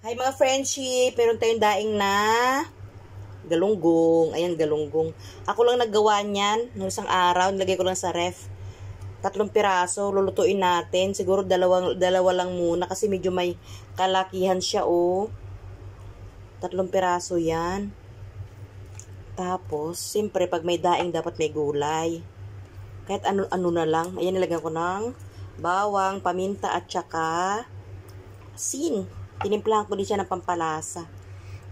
Hi mga friendship, meron tayong daing na galunggong. Ayan, galunggong. Ako lang naggawa niyan noong isang araw. Nilagay ko lang sa ref. 3 piraso, lulutuin natin. Siguro dalawa lang muna kasi medyo may kalakihan siya, oh. 3 piraso yan. Tapos, siyempre, pag may daing, dapat may gulay. Kahit ano na lang. Ayan, nilagyan ko ng bawang, paminta, at saka asin. Tinimplahan ko din siya ng pampalasa.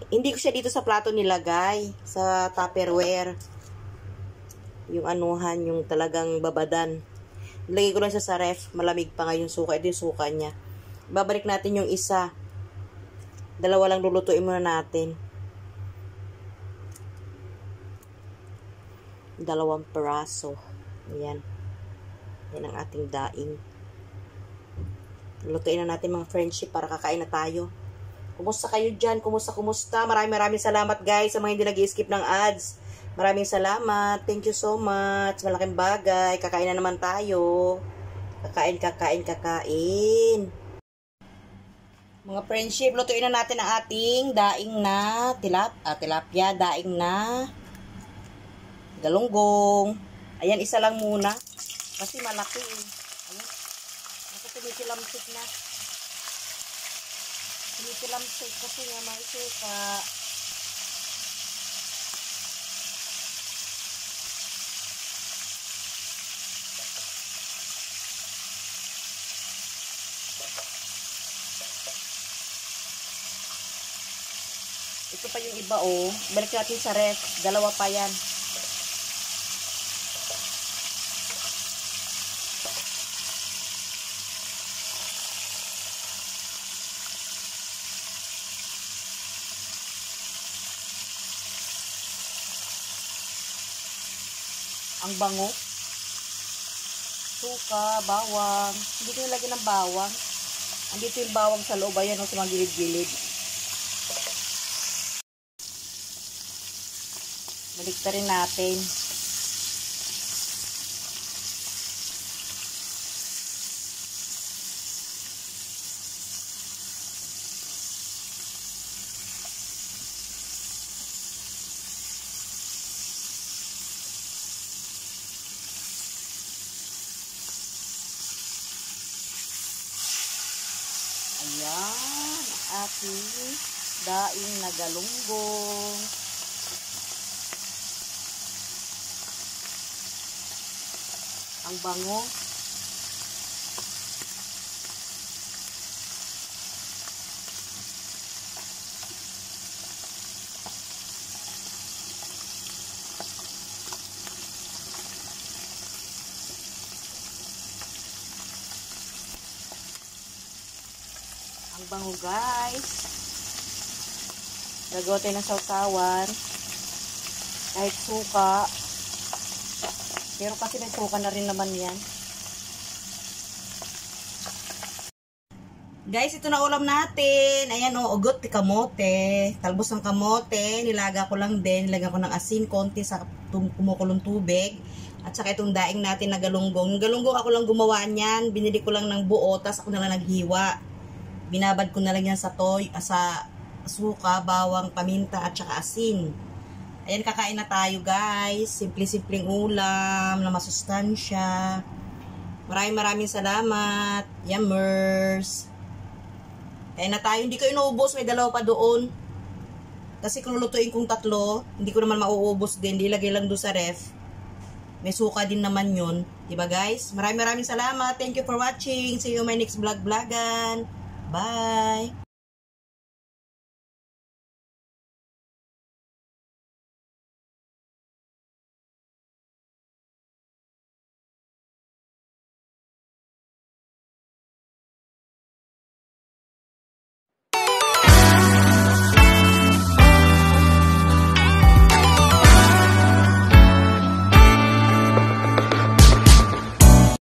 Hindi ko siya dito sa plato nilagay. Sa Tupperware. Yung anuhan, yung talagang babadan. Nilagay ko lang siya sa ref. Malamig pa nga yung suka. Ito yung suka niya. Babalik natin yung isa. 2 lang lulutuin muna natin. 2 peraso. Ayan. Yan ang ating daing. Lutuin na natin mga friendship para kakain na tayo. Kumusta kayo dyan? Kumusta? Maraming salamat guys sa mga hindi nag-i-skip ng ads. Maraming salamat. Thank you so much. Malaking bagay. Kakain na naman tayo. Kakain. Mga friendship, lutuin na natin ang ating daing na tilapia. Daing na galunggong. Ayan, isa lang muna. Kasi malaki eh. Ayan. Tumitilamsik na. Tumitilamsik kasi nga may suka. Ito pa yung iba, oh. Balik natin sa ref. 2 pa yan. Ang bango. Suka, bawang. Hindi ko nilagyan ng bawang. Andito yung bawang sa loob. Ayan o, sa mga gilid-gilid. Balikta rin natin. Ayan, ang ating daing na galunggong. Ang bango. Ang bango guys. Gagawa tayo ng sausawan. Kahit suka. Pero kasi may suka na rin naman yan. Guys, ito na ulam natin. Ayan o, ugot de kamote. Talbos ng kamote. Nilaga ko lang din. Nilagyan ko ng asin konti sa kumukulong tubig. At saka itong daing natin na galunggong. Yung galunggong ako lang gumawa niyan. Binili ko lang ng buo. Tapos ako na lang naghiwa. Binabad ko na lang yan sa suka, bawang, paminta, at saka asin. Ayan, kakain na tayo guys. Simple-simpleng ulam na masustansya. Maraming salamat. Yummers. Kain na tayo. Hindi ko inuubos. May 2 pa doon. Kasi kung lulutuin kong 3, hindi ko naman mauubos din. Ilagay lang doon sa ref. May suka din naman yun. Diba guys? Maraming salamat. Thank you for watching. See you in my next vlogan. Bye!